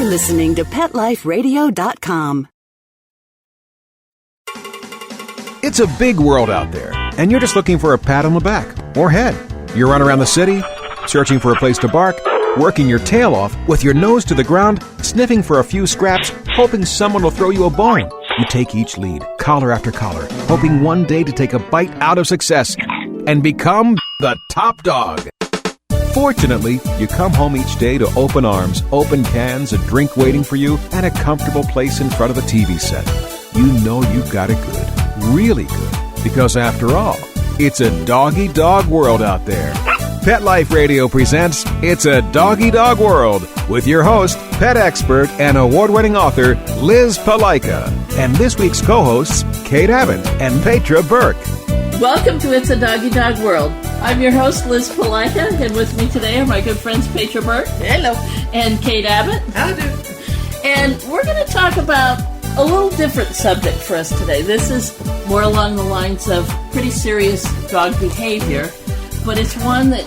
listening to PetLifeRadio.com. It's a big world out there, and you're just looking for a pat on the back or head. You run around the city, searching for a place to bark, working your tail off with your nose to the ground, sniffing for a few scraps, hoping someone will throw you a bone. You take each lead, collar after collar, hoping one day to take a bite out of success and become the top dog. Fortunately, you come home each day to open arms, open cans, a drink waiting for you, and a comfortable place in front of the TV set. You know you've got it good, really good, because after all, it's a doggy dog world out there. Pet Life Radio presents It's a Doggy Dog World with your host, pet expert and award-winning author Liz Palaika, and this week's co-hosts Kate Abbott and Petra Burke. Welcome to It's a Doggy Dog World. I'm your host, Liz Palaika, and with me today are my good friends Petra Burke. Hello. And Kate Abbott. How do? And we're going to talk about a little different subject for us today. This is more along the lines of pretty serious dog behavior, but it's one that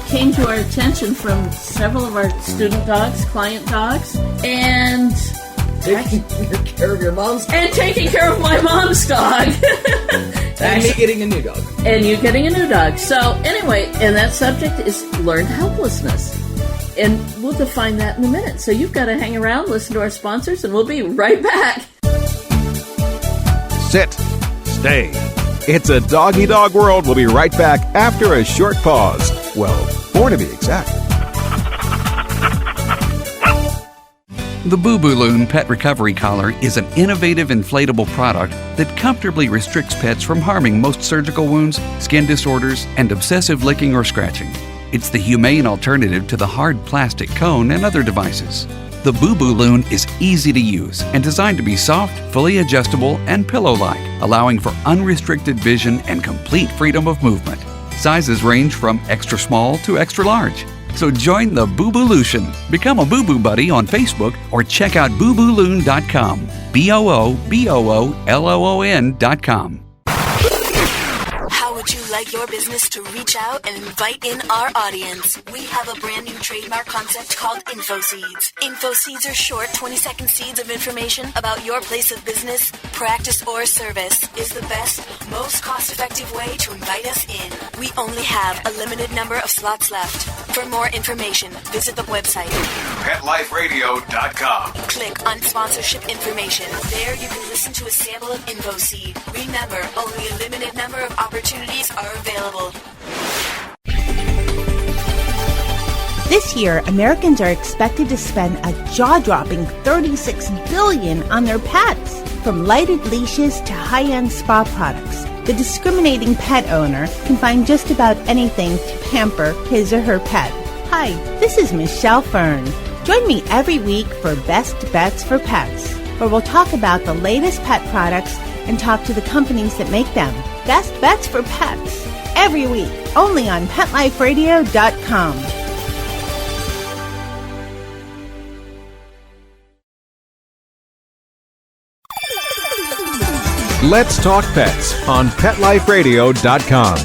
came to our attention from several of our student dogs, client dogs, and taking care of your mom's dog. And taking care of my mom's dog. And me getting a new dog. And you getting a new dog. So anyway, and that subject is learned helplessness. And we'll define that in a minute. So you've got to hang around, listen to our sponsors, and we'll be right back. Sit. Stay. It's a Doggy Dog World. We'll be right back after a short pause. Well, 4 to be exact. The Boo Boo Loon Pet Recovery Collar is an innovative inflatable product that comfortably restricts pets from harming most surgical wounds, skin disorders, and obsessive licking or scratching. It's the humane alternative to the hard plastic cone and other devices. The Boo Boo Loon is easy to use and designed to be soft, fully adjustable, and pillow-like, allowing for unrestricted vision and complete freedom of movement. Sizes range from extra small to extra large. So join the Boo Boo Lution. Become a Boo Boo Buddy on Facebook or check out boobooloon.com. BOOBOOLOON.com. How would you like your business to reach out and invite in our audience? We have a brand new trademark concept called InfoSeeds. InfoSeeds are short 20-second seeds of information about your place of business, practice, or service. Is the best, most cost-effective way to invite us in. We only have a limited number of slots left. For more information, visit the website PetLifeRadio.com. Click on sponsorship information. There you can listen to a sample of InfoSeed. Remember, only a limited number of opportunities are available. This year, Americans are expected to spend a jaw-dropping $36 billion on their pets. From lighted leashes to high-end spa products, the discriminating pet owner can find just about anything to pamper his or her pet. Hi, this is Michelle Fern. Join me every week for Best Bets for Pets, where we'll talk about the latest pet products and talk to the companies that make them. Best Bets for Pets, every week, only on PetLifeRadio.com. Let's talk pets on PetLifeRadio.com.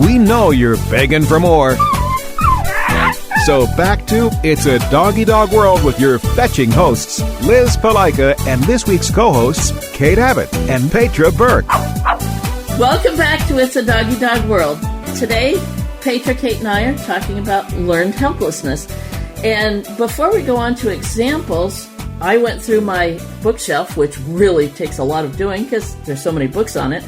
We know you're begging for more. So back to It's a Doggy Dog World with your fetching hosts, Liz Palaika, and this week's co-hosts, Kate Abbott and Petra Burke. Welcome back to It's a Doggy Dog World. Today, Petra, Kate, and I are talking about learned helplessness. And before we go on to examples, I went through my bookshelf, which really takes a lot of doing because there's so many books on it,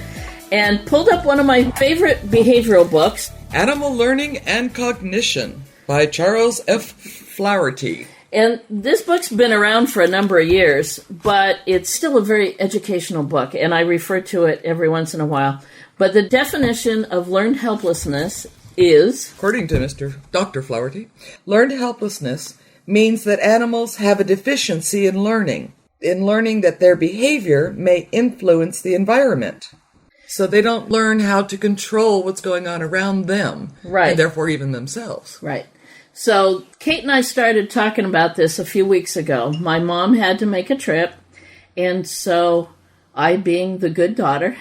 and pulled up one of my favorite behavioral books, Animal Learning and Cognition by Charles F. Flaherty. And this book's been around for a number of years, but it's still a very educational book, and I refer to it every once in a while. But the definition of learned helplessness is, according to Dr. Flaherty, learned helplessness means that animals have a deficiency in learning that their behavior may influence the environment. So they don't learn how to control what's going on around them, right, and therefore even themselves. Right. So Kate and I started talking about this a few weeks ago. My mom had to make a trip, and so I, being the good daughter,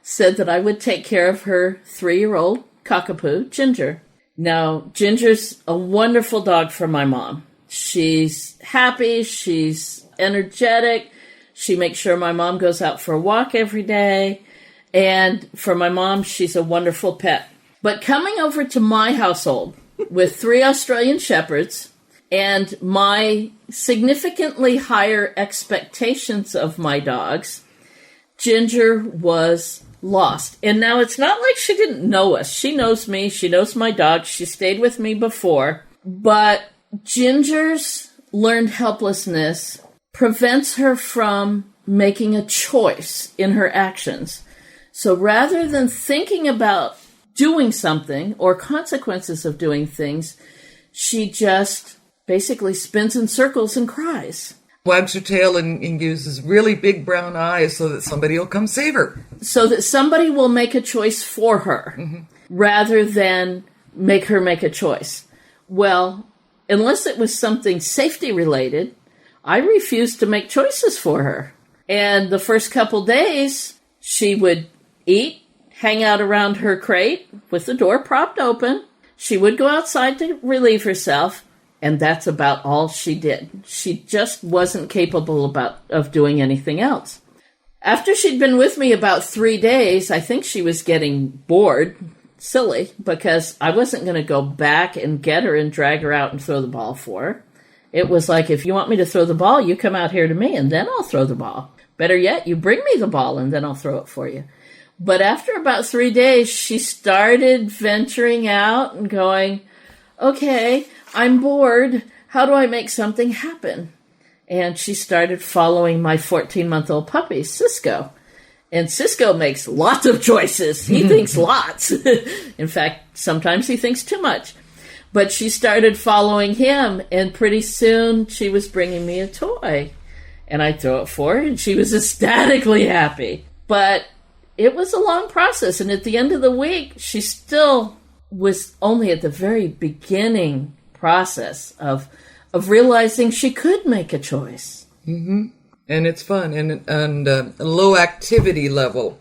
said that I would take care of her 3-year-old cockapoo, Ginger. Now, Ginger's a wonderful dog for my mom. She's happy. She's energetic. She makes sure my mom goes out for a walk every day. And for my mom, she's a wonderful pet. But coming over to my household with 3 Australian Shepherds and my significantly higher expectations of my dogs, Ginger was lost. And now it's not like she didn't know us. She knows me. She knows my dog. She stayed with me before. But Ginger's learned helplessness prevents her from making a choice in her actions. So rather than thinking about doing something or consequences of doing things, she just basically spins in circles and cries. Wags her tail and uses really big brown eyes so that somebody will come save her. So that somebody will make a choice for her rather than make her make a choice. Well, unless it was something safety related, I refused to make choices for her. And the first couple days, she would eat, hang out around her crate with the door propped open. She would go outside to relieve herself. And that's about all she did. She just wasn't capable of doing anything else. After she'd been with me about 3 days, I think she was getting bored, silly, because I wasn't going to go back and get her and drag her out and throw the ball for her. It was like, if you want me to throw the ball, you come out here to me and then I'll throw the ball. Better yet, you bring me the ball and then I'll throw it for you. But after about 3 days, she started venturing out and going, okay, I'm bored. How do I make something happen? And she started following my 14-month-old puppy, Cisco. And Cisco makes lots of choices. He thinks lots. In fact, sometimes he thinks too much. But she started following him, and pretty soon she was bringing me a toy. And I'd throw it for her, and she was ecstatically happy. But it was a long process, and at the end of the week, she still was only at the very beginning process of realizing she could make a choice. And it's fun. And a low activity level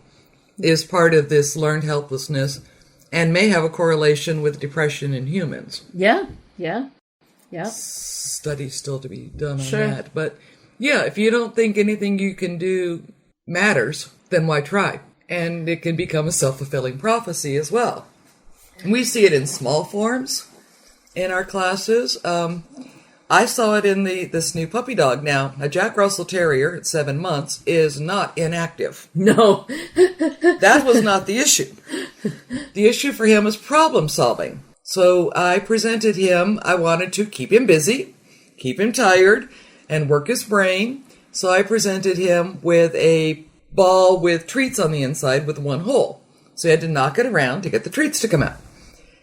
is part of this learned helplessness and may have a correlation with depression in humans. Yeah. Studies still to be done on that. But yeah, if you don't think anything you can do matters, then why try? And it can become a self-fulfilling prophecy as well. We see it in small forms in our classes. I saw it in this new puppy dog. Now, a Jack Russell Terrier at 7 months is not inactive. No. That was not the issue. The issue for him was problem solving. So I presented him. I wanted to keep him busy, keep him tired, and work his brain. So I presented him with a ball with treats on the inside with one hole. So he had to knock it around to get the treats to come out.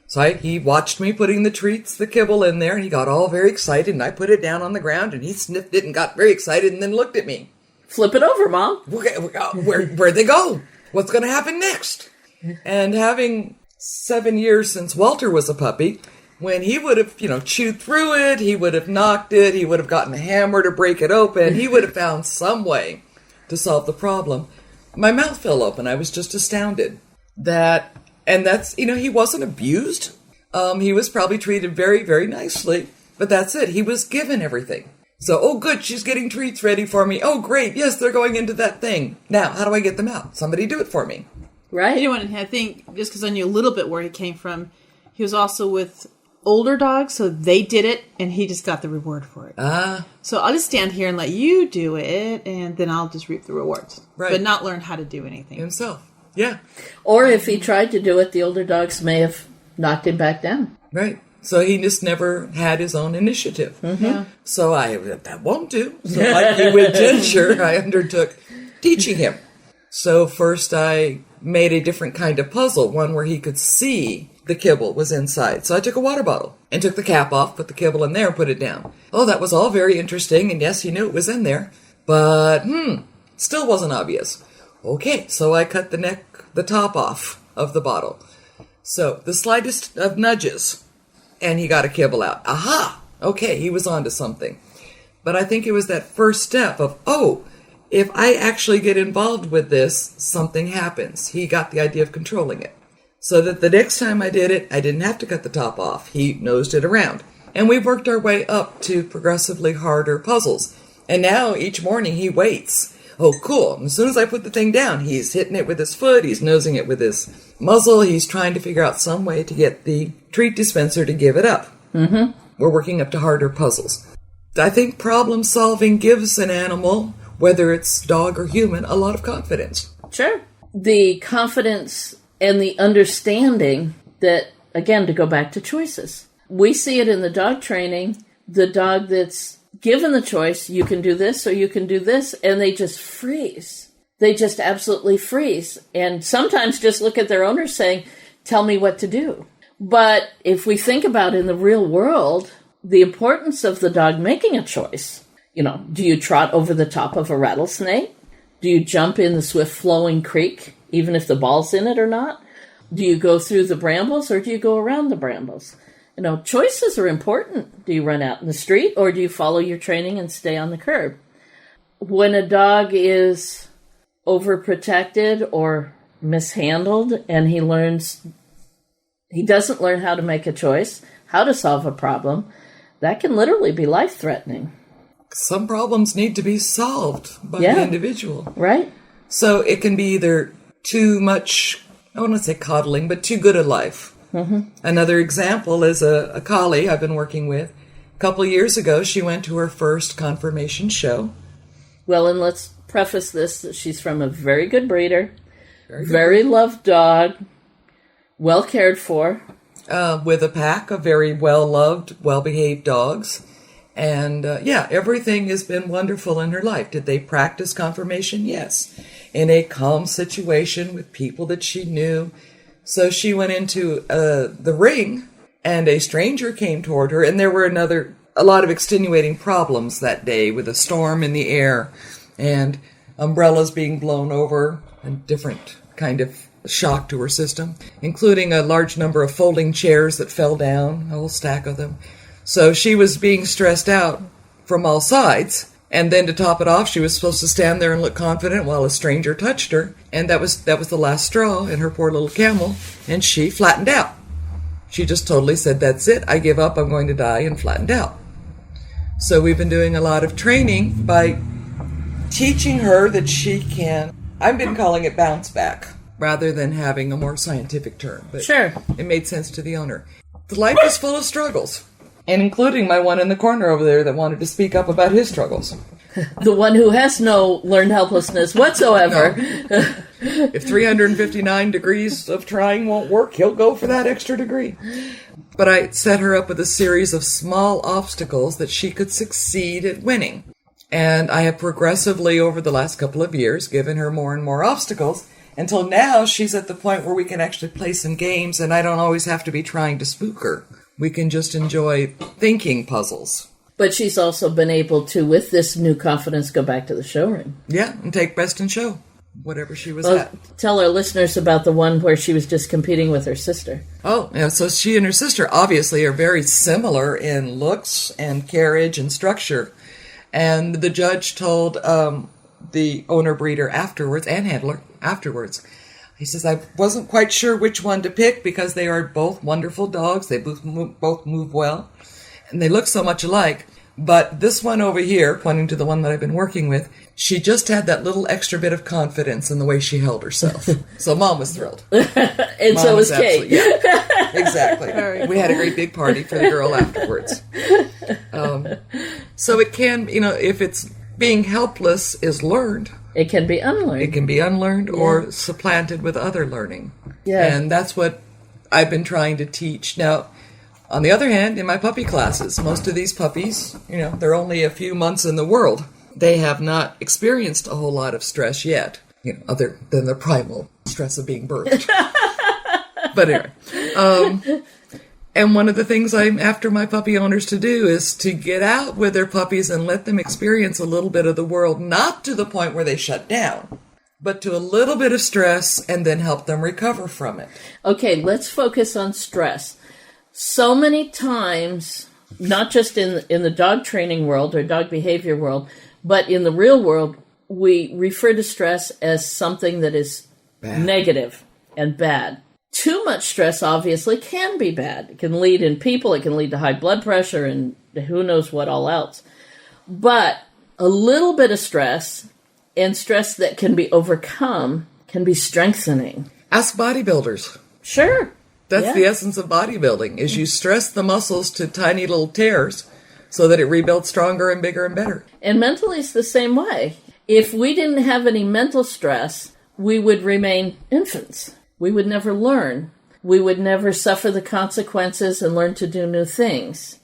So he watched me putting the treats, the kibble in there, and he got all very excited, and I put it down on the ground, and he sniffed it and got very excited and then looked at me. Flip it over, Mom. Where'd they go? What's going to happen next? And having 7 years since Walter was a puppy, when he would have, chewed through it, he would have knocked it, he would have gotten a hammer to break it open, he would have found some way to solve the problem. My mouth fell open. I was just astounded that... And that's, he wasn't abused. He was probably treated very, very nicely. But that's it. He was given everything. So, oh, good, she's getting treats ready for me. Oh, great, yes, they're going into that thing. Now, how do I get them out? Somebody do it for me. Right. I think, just because I knew a little bit where he came from, he was also with older dogs, so they did it, and he just got the reward for it. So I'll just stand here and let you do it, and then I'll just reap the rewards. Right. But not learn how to do anything. Himself. Yeah. Or if he tried to do it, the older dogs may have knocked him back down. Right. So he just never had his own initiative. Yeah. So that won't do. So like you with Ginger, I undertook teaching him. So first I made a different kind of puzzle, one where he could see the kibble was inside. So I took a water bottle and took the cap off, put the kibble in there, and put it down. Oh, that was all very interesting. And yes, he knew it was in there. But, still wasn't obvious. Okay, so I cut the top off of the bottle. So, the slightest of nudges, and he got a kibble out. Aha! Okay, he was onto something. But I think it was that first step of, if I actually get involved with this, something happens. He got the idea of controlling it. so that the next time I did it, I didn't have to cut the top off. He nosed it around. And we've worked our way up to progressively harder puzzles. And now each morning he waits. Oh, cool. And as soon as I put the thing down, he's hitting it with his foot, he's nosing it with his muzzle, he's trying to figure out some way to get the treat dispenser to give it up. Mm-hmm. We're working up to harder puzzles. I think problem solving gives an animal, whether it's dog or human, a lot of confidence. Sure. The confidence and the understanding that, again, to go back to choices. We see it in the dog training, the dog that's given the choice, you can do this or you can do this, and they just freeze. They just absolutely freeze. And sometimes just look at their owner saying, tell me what to do. But if we think about in the real world, the importance of the dog making a choice, do you trot over the top of a rattlesnake? Do you jump in the swift-flowing creek, even if the ball's in it or not? Do you go through the brambles or do you go around the brambles? Choices are important. Do you run out in the street or do you follow your training and stay on the curb? When a dog is overprotected or mishandled and he doesn't learn how to make a choice, how to solve a problem, that can literally be life-threatening. Some problems need to be solved by the individual. Right. So it can be either too much, I don't want to say coddling, but too good a life. Mm-hmm. Another example is a collie I've been working with. A couple of years ago, she went to her first conformation show. Well, and let's preface this, that she's from a very good breeder, very loved dog, well cared for. With a pack of very well-loved, well-behaved dogs. And, everything has been wonderful in her life. Did they practice conformation? Yes. In a calm situation with people that she knew. So she went into the ring, and a stranger came toward her, and there were a lot of extenuating problems that day with a storm in the air and umbrellas being blown over and different kind of shock to her system, including a large number of folding chairs that fell down, a whole stack of them. So she was being stressed out from all sides. And then to top it off, she was supposed to stand there and look confident while a stranger touched her. And that was the last straw in her poor little camel. And she flattened out. She just totally said, that's it. I give up. I'm going to die, and flattened out. So we've been doing a lot of training by teaching her that she can, I've been calling it bounce back, rather than having a more scientific term. But sure. It made sense to the owner. The life is full of struggles. And including my one in the corner over there that wanted to speak up about his struggles. The one who has no learned helplessness whatsoever. No. If 359 degrees of trying won't work, he'll go for that extra degree. But I set her up with a series of small obstacles that she could succeed at winning. And I have progressively, over the last couple of years, given her more and more obstacles, until now she's at the point where we can actually play some games, and I don't always have to be trying to spook her. We can just enjoy thinking puzzles. But she's also been able to, with this new confidence, go back to the showroom. Yeah, and take best in show, whatever she was at. Tell our listeners about the one where she was just competing with her sister. Oh, yeah, so she and her sister obviously are very similar in looks and carriage and structure. And the judge told the owner-breeder afterwards, and handler afterwards, he says, I wasn't quite sure which one to pick because they are both wonderful dogs. They both move well, and they look so much alike. But this one over here, pointing to the one that I've been working with, she just had that little extra bit of confidence in the way she held herself. So Mom was thrilled. And Mom so was Kate. Yeah, exactly. We had a great big party for the girl afterwards. So it can, if it's being helpless is learned. It can be unlearned. It can be unlearned or supplanted with other learning. Yeah. And that's what I've been trying to teach. Now, on the other hand, in my puppy classes, most of these puppies, they're only a few months in the world. They have not experienced a whole lot of stress yet, other than the primal stress of being birthed. But anyway, and one of the things I'm after my puppy owners to do is to get out with their puppies and let them experience a little bit of the world, not to the point where they shut down, but to a little bit of stress, and then help them recover from it. Okay, let's focus on stress. So many times, not just in the dog training world or dog behavior world, but in the real world, we refer to stress as something that is negative and bad. Too much stress, obviously, can be bad. It can lead in people, it can lead to high blood pressure and who knows what all else. But a little bit of stress, and stress that can be overcome, can be strengthening. Ask bodybuilders. Sure. That's the essence of bodybuilding, is you stress the muscles to tiny little tears so that it rebuilds stronger and bigger and better. And mentally it's the same way. If we didn't have any mental stress, we would remain infants. We would never learn. We would never suffer the consequences and learn to do new things.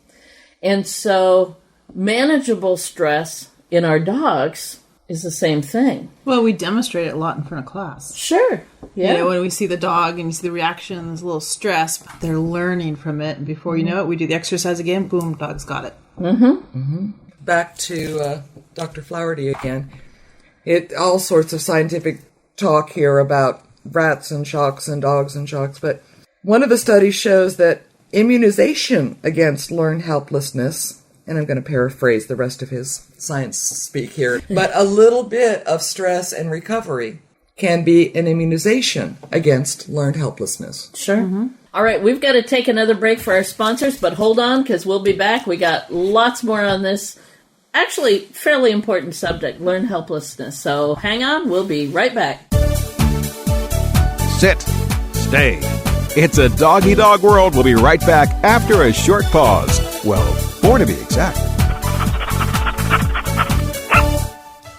And so manageable stress in our dogs is the same thing. Well, we demonstrate it a lot in front of class. Sure. Yeah. You know, when we see the dog and you see the reaction, there's a little stress, but they're learning from it. And before you know it, we do the exercise again, boom, dog's got it. Back to Dr. Flaherty again. All sorts of scientific talk here about rats and shocks and dogs and shocks, but one of the studies shows that immunization against learned helplessness, and I'm going to paraphrase the rest of his science speak here, but a little bit of stress and recovery can be an immunization against learned helplessness. Sure. All right, we've got to take another break for our sponsors, but hold on, because we'll be back. We got lots more on this, actually fairly important subject, learned helplessness. So hang on, we'll be right back. Sit. Stay. It's a Doggy Dog World. We'll be right back after a short pause. Well, 4 to be exact.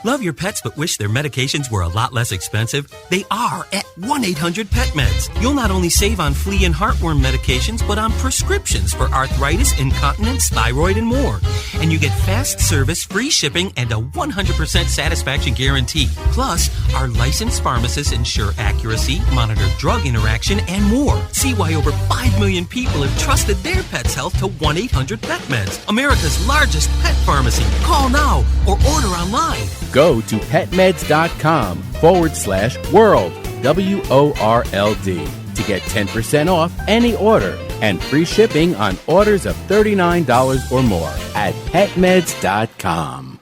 Love your pets but wish their medications were a lot less expensive? They are at 1-800-PET-MEDS. You'll not only save on flea and heartworm medications, but on prescriptions for arthritis, incontinence, thyroid, and more. And you get fast service, free shipping, and a 100% satisfaction guarantee. Plus, our licensed pharmacists ensure accuracy, monitor drug interaction, and more. See why over 5 million people have trusted their pet's health to 1-800-PET-MEDS, America's largest pet pharmacy. Call now or order online. Go to petmeds.com/world, WORLD, to get 10% off any order and free shipping on orders of $39 or more at petmeds.com.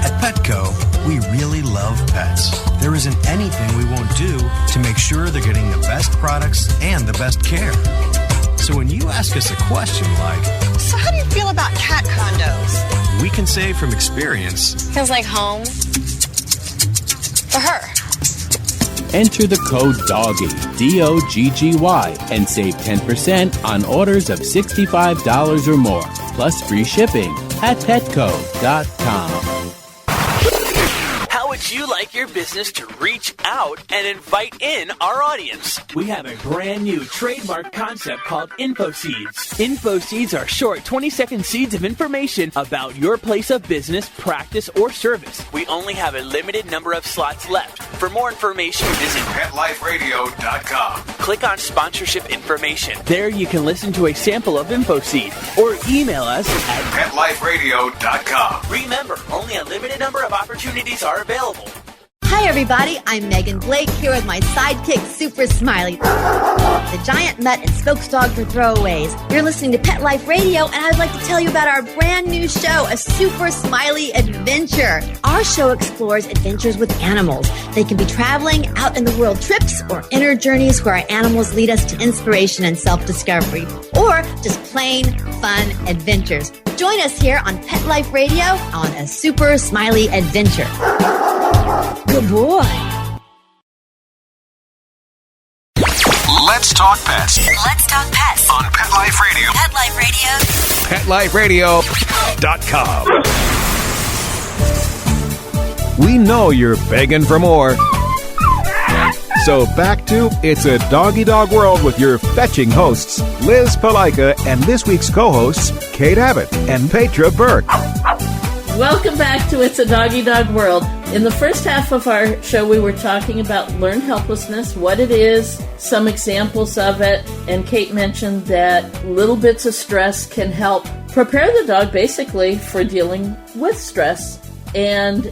At Petco, we really love pets. There isn't anything we won't do to make sure they're getting the best products and the best care. So when you ask us a question like, so how do you feel about cat condos? We can say from experience, Feels like home. For her. Enter the code DOGGY, DOGGY, and save 10% on orders of $65 or more, plus free shipping at petco.com. How would you like your business to reach out and invite in our audience? We have a brand new trademark concept called info seeds. Info seeds are short 20-second seeds of information about your place of business, practice, or service. We only have a limited number of slots left. For more information, visit PetLifeRadio.com. Click on sponsorship information. There you can listen to a sample of info seed or email us at PetLifeRadio.com. Remember, only a limited number of opportunities are available. Hi everybody, I'm Megan Blake here with my sidekick Super Smiley, the giant nut and spokes dog for throwaways. You're listening to Pet Life Radio, and I'd like to tell you about our brand new show, A Super Smiley Adventure. Our show explores adventures with animals. They can be traveling, out in the world trips, or inner journeys where our animals lead us to inspiration and self-discovery, or just plain fun adventures. Join us here on Pet Life Radio on A Super Smiley Adventure. Good boy. Let's talk pets. Let's talk pets On Pet Life Radio. Pet Life Radio. PetLifeRadio.com. We know you're begging for more. So back to It's a Doggy Dog World with your fetching hosts, Liz Palika, and this week's co-hosts, Kate Abbott and Petra Burke. Welcome back to It's a Doggy Dog World. In the first half of our show, we were talking about learned helplessness, what it is, some examples of it, and Kate mentioned that little bits of stress can help prepare the dog basically for dealing with stress and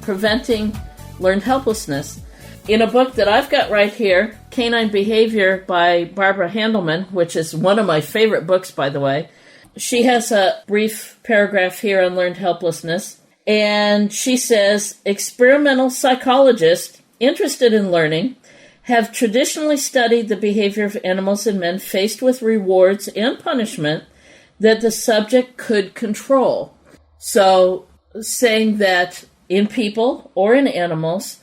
preventing learned helplessness. In a book that I've got right here, Canine Behavior by Barbara Handelman, which is one of my favorite books, by the way, she has a brief paragraph here on learned helplessness. And she says, experimental psychologists interested in learning have traditionally studied the behavior of animals and men faced with rewards and punishment that the subject could control. So, saying that in people or in animals,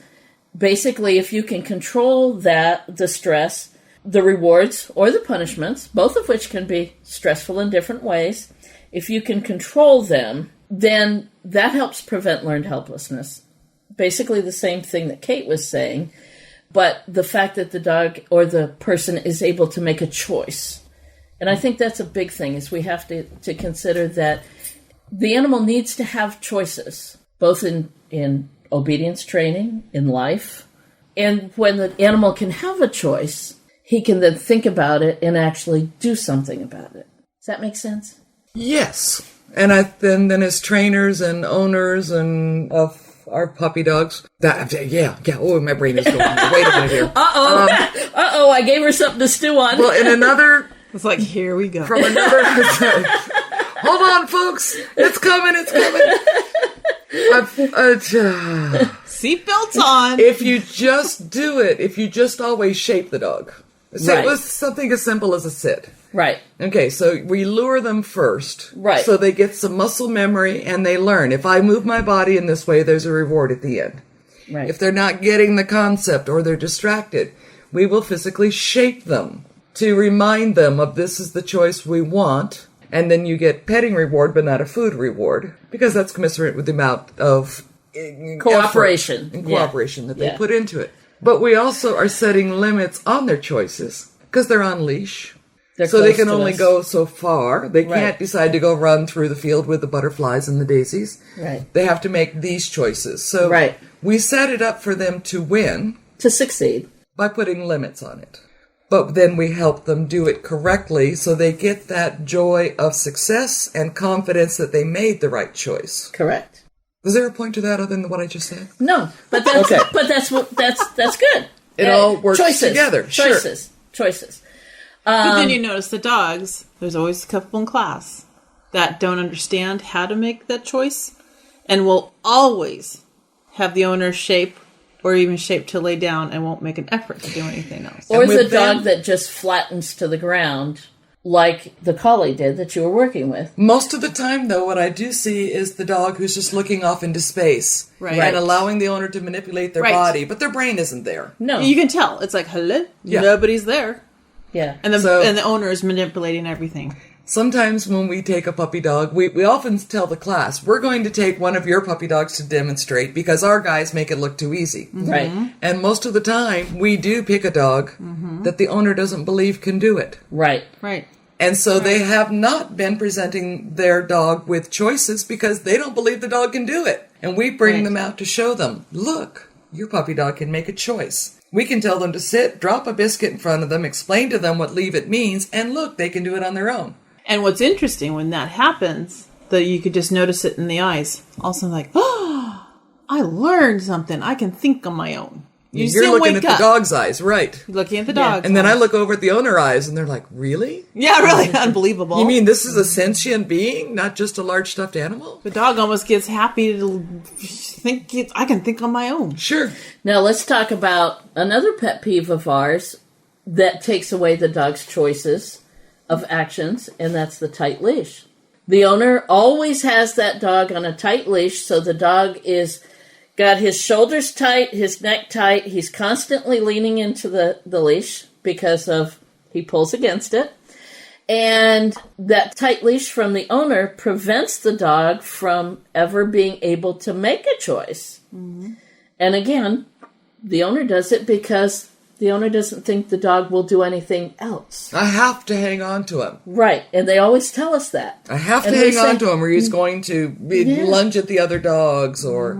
basically if you can control that, the stress, the rewards or the punishments, both of which can be stressful in different ways, if you can control them, then that helps prevent learned helplessness. Basically the same thing that Kate was saying, but the fact that the dog or the person is able to make a choice. And I think that's a big thing, is we have to consider that the animal needs to have choices, both in obedience training, in life. And when the animal can have a choice, he can then think about it and actually do something about it. Does that make sense? Yes. And then as trainers and owners and of our puppy dogs, oh, my brain is going. Wait a minute here. Uh-oh, I gave her something to stew on. Well, in another... It's like, here we go. From another... Hold on, folks. It's coming. Seatbelts on. If you just do it, if you just always shape the dog. So Right. it was something as simple as a sit. Right. Okay, so we lure them first. Right. So they get some muscle memory and they learn. If I move my body in this way, there's a reward at the end. Right. If they're not getting the concept or they're distracted, we will physically shape them to remind them of this is the choice we want. And then you get petting reward, but not a food reward, because that's commensurate with the amount of Cooperation. and cooperation that they put into it. But we also are setting limits on their choices because they're on leash. So they can only go so far. They can't decide to go run through the field with the butterflies and the daisies. Right. They have to make these choices. So we set it up for them to win. To succeed. By putting limits on it. But then we help them do it correctly so they get that joy of success and confidence that they made the right choice. Correct. Was there a point to that other than what I just said? No, but that's but that's good. It all works together. Choices. But then you notice the dogs, there's always a couple in class that don't understand how to make that choice and will always have the owner shape or even shape to lay down and won't make an effort to do anything else. Or the dog that just flattens to the ground like the collie did that you were working with. Most of the time, though, what I do see is the dog who's just looking off into space and allowing the owner to manipulate their body, but their brain isn't there. No. You can tell. It's like, hello? Yeah. Nobody's there. Yeah. And the owner is manipulating everything. Sometimes when we take a puppy dog, we often tell the class, we're going to take one of your puppy dogs to demonstrate because our guys make it look too easy. Mm-hmm. Right. And most of the time, we do pick a dog that the owner doesn't believe can do it. Right. Right. And so they have not been presenting their dog with choices because they don't believe the dog can do it. And we bring them out to show them, look, your puppy dog can make a choice. We can tell them to sit, drop a biscuit in front of them, explain to them what leave it means, and look, they can do it on their own. And what's interesting when that happens, that you could just notice it in the eyes. Also like, oh, I learned something. I can think on my own. You're looking at the dog's eyes, right? You're looking at the dog's And then I look over at the owner's eyes, and they're like, really? Yeah, really unbelievable. You mean this is a sentient being, not just a large stuffed animal? The dog almost gets happy to think I can think on my own. Sure. Now let's talk about another pet peeve of ours that takes away the dog's choices of actions, and that's the tight leash. The owner always has that dog on a tight leash, so the dog is got his shoulders tight, his neck tight. He's constantly leaning into the leash because he pulls against it. And that tight leash from the owner prevents the dog from ever being able to make a choice. Mm-hmm. And again, the owner does it because the owner doesn't think the dog will do anything else. I have to hang on to him. Right. And they always tell us that. I have to hang on to him or he's going to lunge at the other dogs or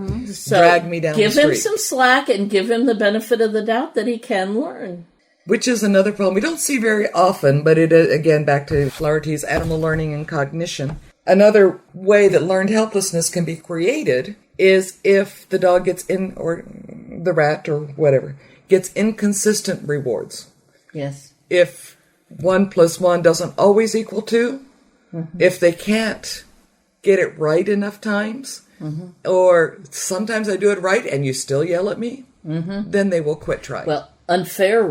drag me down the street. Give him some slack and give him the benefit of the doubt that he can learn. Which is another problem we don't see very often, but it again, back to Flaherty's animal learning and cognition. Another way that learned helplessness can be created is if the dog gets in, or the rat or whatever, gets inconsistent rewards. Yes. If 1 + 1 doesn't always equal 2, if they can't get it right enough times, or sometimes I do it right and you still yell at me, then they will quit trying. Well, unfair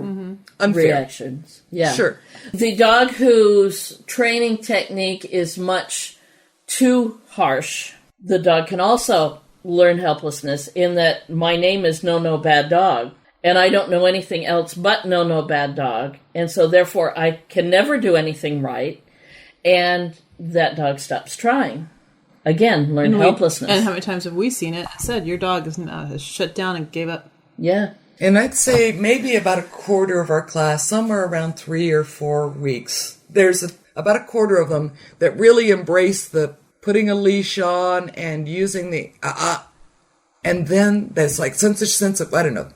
reactions. Yeah. Sure. The dog whose training technique is much too harsh, the dog can also learn helplessness in that my name is No Bad Dog, and I don't know anything else but No Bad Dog, and so therefore I can never do anything right, and that dog stops trying. Again, learn helplessness. And how many times have we seen it? I said, your dog has shut down and gave up. Yeah. And I'd say maybe about a quarter of our class, somewhere around 3 or 4 weeks, there's about a quarter of them that really embrace the putting a leash on and using the and then there's like some such sense of, I don't know,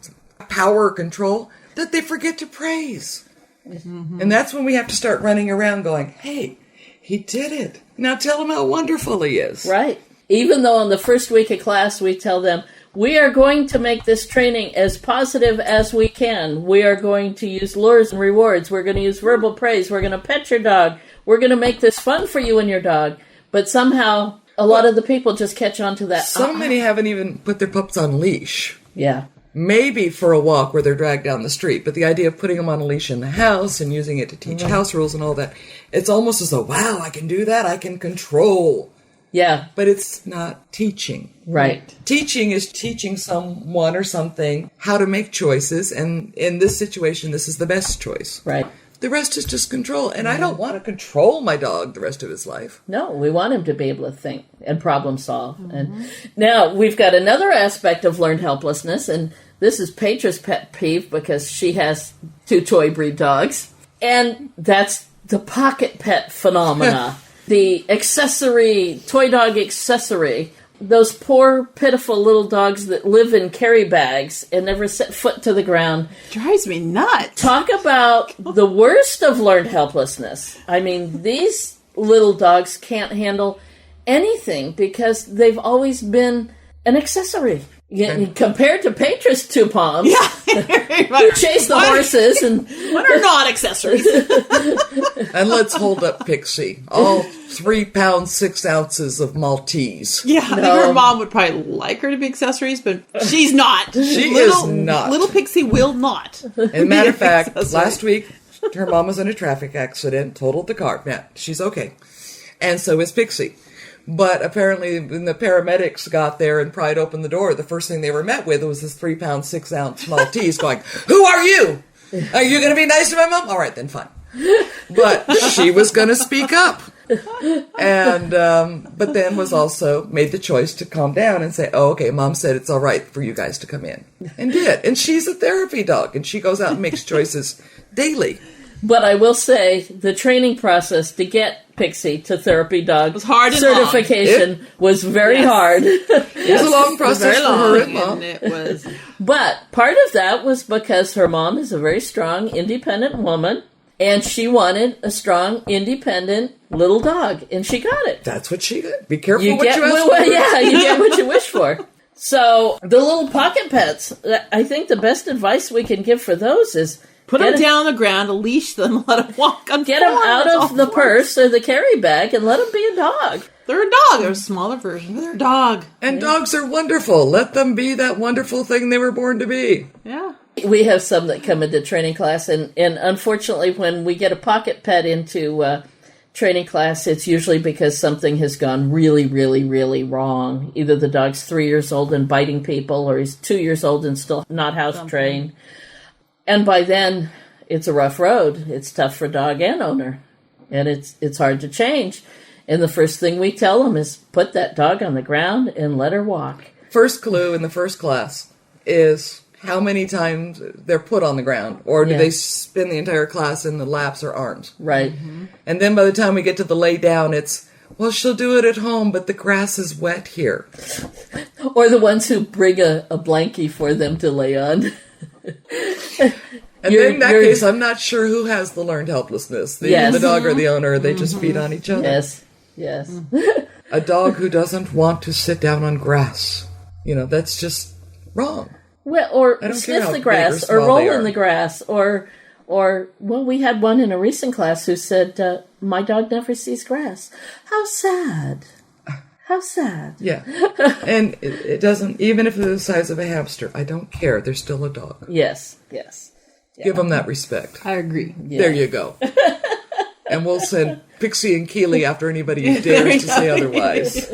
power or control that they forget to praise. And that's when we have to start running around going, hey, he did it. Now tell him how wonderful he is. Right. Even though on the first week of class we tell them, we are going to make this training as positive as we can. We are going to use lures and rewards. We're going to use verbal praise. We're going to pet your dog. We're going to make this fun for you and your dog. But somehow a lot of the people just catch on to that. So many haven't even put their pups on leash. Yeah. Maybe for a walk where they're dragged down the street. But the idea of putting them on a leash in the house and using it to teach house rules and all that, it's almost as though, wow, I can do that. I can control. Yeah. But it's not teaching. Right. Teaching is teaching someone or something how to make choices. And in this situation, this is the best choice. Right. The rest is just control. And I don't want to control my dog the rest of his life. No, we want him to be able to think and problem solve. And now we've got another aspect of learned helplessness. And this is Petra's pet peeve because she has 2 toy breed dogs. And that's the pocket pet phenomena. The accessory, toy dog accessory, those poor, pitiful little dogs that live in carry bags and never set foot to the ground. Drives me nuts. Talk about the worst of learned helplessness. I mean, these little dogs can't handle anything because they've always been an accessory. Compared to Petra's 2 palms, who chase the horses and what are not accessories? And let's hold up Pixie, all 3 pounds 6 ounces of Maltese. Yeah, I think her mom would probably like her to be accessories, but she's not. She is not. Little Pixie will not. As a matter of fact, last week her mom was in a traffic accident, totaled the car. Now she's okay, and so is Pixie. But apparently when the paramedics got there and pried open the door, the first thing they were met with was this 3 pound 6 ounce Maltese going, who are you? Are you going to be nice to my mom? All right, then fine. But she was going to speak up. And, but then was also made the choice to calm down and say, oh, okay, mom said it's all right for you guys to come in. And did. And she's a therapy dog and she goes out and makes choices daily. But I will say the training process to get Pixie to therapy dog was hard and certification was very hard. It was a long process for her and mom. It was. But part of that was because her mom is a very strong, independent woman, and she wanted a strong, independent little dog, and she got it. That's what she did. Be careful what you ask for. Yeah, you get what you wish for. So the little pocket pets, I think the best advice we can give for those is put them down on the ground, leash them, let them walk on. Get them out of the purse or the carry bag and let them be a dog. They're a dog. They're a smaller version, but they're a dog. And dogs are wonderful. Let them be that wonderful thing they were born to be. Yeah. We have some that come into training class, and unfortunately when we get a pocket pet into training class, it's usually because something has gone really, really, really wrong. Either the dog's 3 years old and biting people, or he's 2 years old and still not house trained. And by then, it's a rough road. It's tough for dog and owner. And it's hard to change. And the first thing we tell them is put that dog on the ground and let her walk. First clue in the first class is how many times they're put on the ground. Or do they spend the entire class in the laps or arms? Right. Mm-hmm. And then by the time we get to the lay down, it's, well, she'll do it at home, but the grass is wet here. Or the ones who bring a blankie for them to lay on. And in that case, I'm not sure who has the learned helplessness, the dog or the owner. They just feed on each other. Yes. A dog who doesn't want to sit down on grass. That's just wrong. Well, or sniff the grass, or roll in the grass, or we had one in a recent class who said, my dog never sees grass. How sad. How sad. Yeah. And it doesn't, even if they're the size of a hamster, I don't care. They're still a dog. Yes, yes. Yeah. Give them that respect. I agree. Yeah. There you go. And we'll send Pixie and Keely after anybody who dares to say otherwise.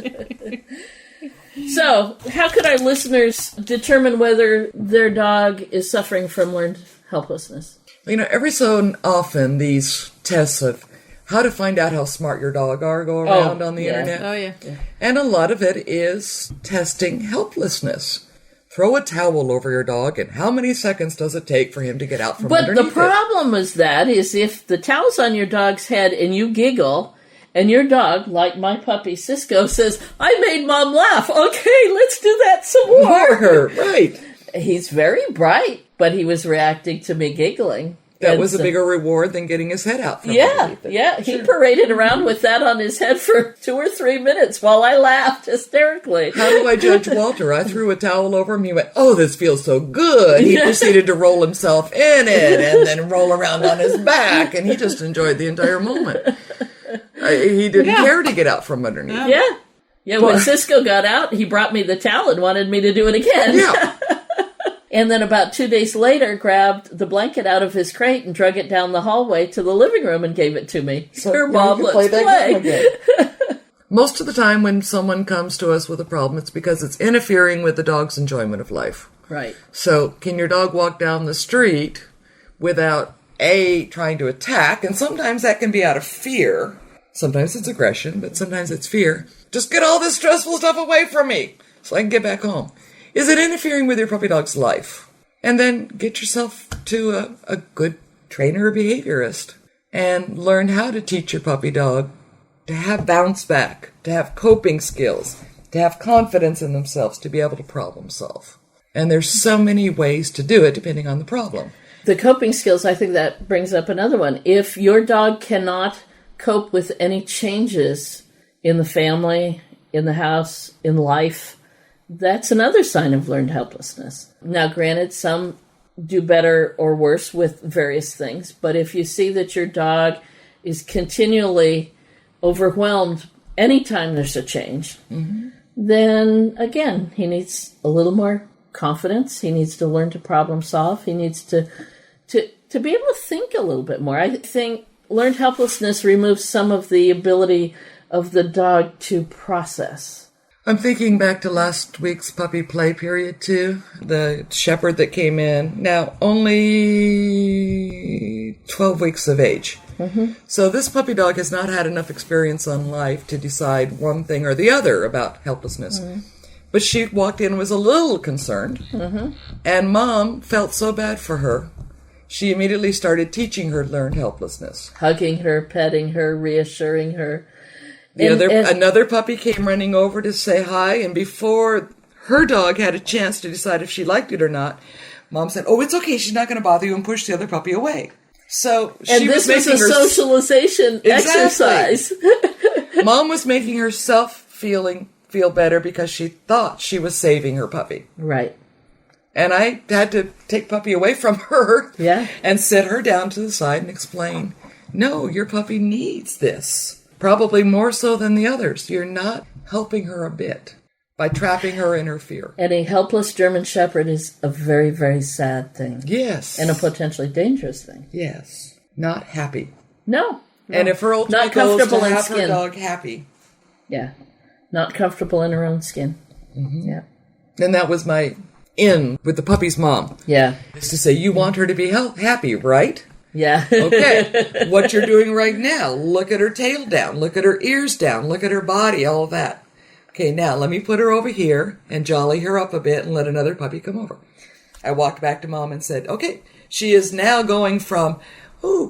So, how could our listeners determine whether their dog is suffering from learned helplessness? You know, every so often these tests of how to find out how smart your dog are go around on the internet. Oh, yeah. And a lot of it is testing helplessness. Throw a towel over your dog, and how many seconds does it take for him to get out from underneath But the problem is if the towel's on your dog's head and you giggle, and your dog, like my puppy Cisco, says, I made Mom laugh. Okay, let's do that some more. Right. He's very bright, but he was reacting to me giggling. That was a bigger reward than getting his head out from underneath it. Yeah. He paraded around with that on his head for 2 or 3 minutes while I laughed hysterically. How do I judge Walter? I threw a towel over him. He went, oh, this feels so good. He proceeded to roll himself in it and then roll around on his back, and he just enjoyed the entire moment. He didn't care to get out from underneath. Yeah, when Cisco got out, he brought me the towel and wanted me to do it again. Yeah. And then about 2 days later, grabbed the blanket out of his crate and drug it down the hallway to the living room and gave it to me. Here, Mom, let's play. Most of the time when someone comes to us with a problem, it's because it's interfering with the dog's enjoyment of life. Right. So can your dog walk down the street without, trying to attack? And sometimes that can be out of fear. Sometimes it's aggression, but sometimes it's fear. Just get all this stressful stuff away from me so I can get back home. Is it interfering with your puppy dog's life? And then get yourself to a good trainer or behaviorist and learn how to teach your puppy dog to have bounce back, to have coping skills, to have confidence in themselves, to be able to problem solve. And there's so many ways to do it depending on the problem. The coping skills, I think that brings up another one. If your dog cannot cope with any changes in the family, in the house, in life, that's another sign of learned helplessness. Now, granted, some do better or worse with various things, but if you see that your dog is continually overwhelmed anytime there's a change, then, again, he needs a little more confidence. He needs to learn to problem solve. He needs to be able to think a little bit more. I think learned helplessness removes some of the ability of the dog to process. I'm thinking back to last week's puppy play period, too. The shepherd that came in, now only 12 weeks of age. So this puppy dog has not had enough experience on life to decide one thing or the other about helplessness. But she walked in and was a little concerned. And Mom felt so bad for her. She immediately started teaching her learned helplessness. Hugging her, petting her, reassuring her. Another puppy came running over to say hi, and before her dog had a chance to decide if she liked it or not, Mom said, oh, it's okay, she's not going to bother you, and pushed the other puppy away. So she was making her socialization exercise. Mom was making herself feel better because she thought she was saving her puppy. Right. And I had to take puppy away from her and sit her down to the side and explain, no, your puppy needs this. Probably more so than the others. You're not helping her a bit by trapping her in her fear. And a helpless German Shepherd is a very, very sad thing. Yes. And a potentially dangerous thing. Yes. Not happy. No. And if her ultimate goal is to have her dog happy. Yeah. Not comfortable in her own skin. Yeah. And that was my in with the puppy's mom. Yeah. Is to say, you want her to be happy, right? Yeah. Okay. What you're doing right now, look at her tail down, look at her ears down, look at her body, all of that. Okay, now let me put her over here and jolly her up a bit and let another puppy come over. I walked back to Mom and said, okay, she is now going from,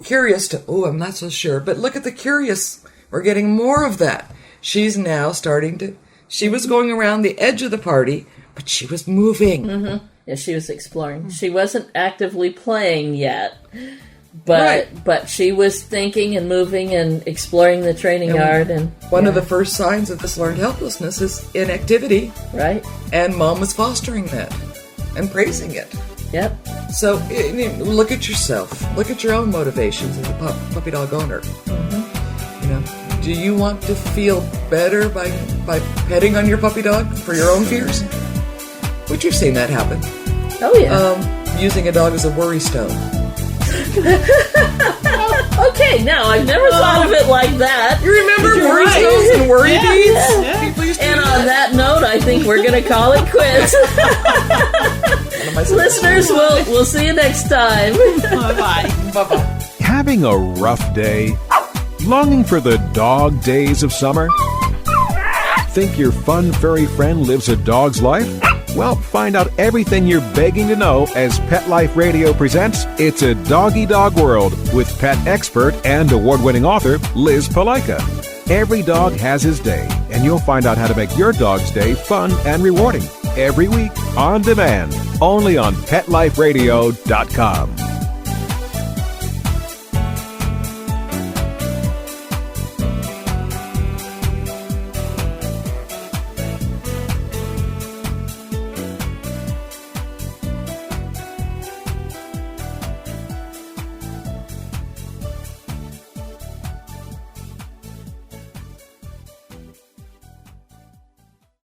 curious to, I'm not so sure. But look at the curious. We're getting more of that. She's now starting to, she was going around the edge of the party, but she was moving. Yeah, she was exploring. She wasn't actively playing yet. But she was thinking and moving and exploring the training yard. And one of the first signs of this learned helplessness is inactivity. Right. And Mom was fostering that and praising it. Yep. So look at yourself. Look at your own motivations as a puppy dog owner. Do you want to feel better by petting on your puppy dog for your own fears? Which you've seen that happen. Oh, yeah. Using a dog as a worry stone. Okay, now I've never thought of it like that. You remember worry stones and worry beads? Yeah. People used to and on that note, I think we're going to call it quits. Listeners, we'll see you next time. Bye-bye. Bye-bye. Having a rough day? Longing for the dog days of summer? Think your fun furry friend lives a dog's life? Well, find out everything you're begging to know as Pet Life Radio presents It's a Doggy Dog World with pet expert and award-winning author Liz Palaika. Every dog has his day, and you'll find out how to make your dog's day fun and rewarding. Every week, on demand, only on PetLifeRadio.com.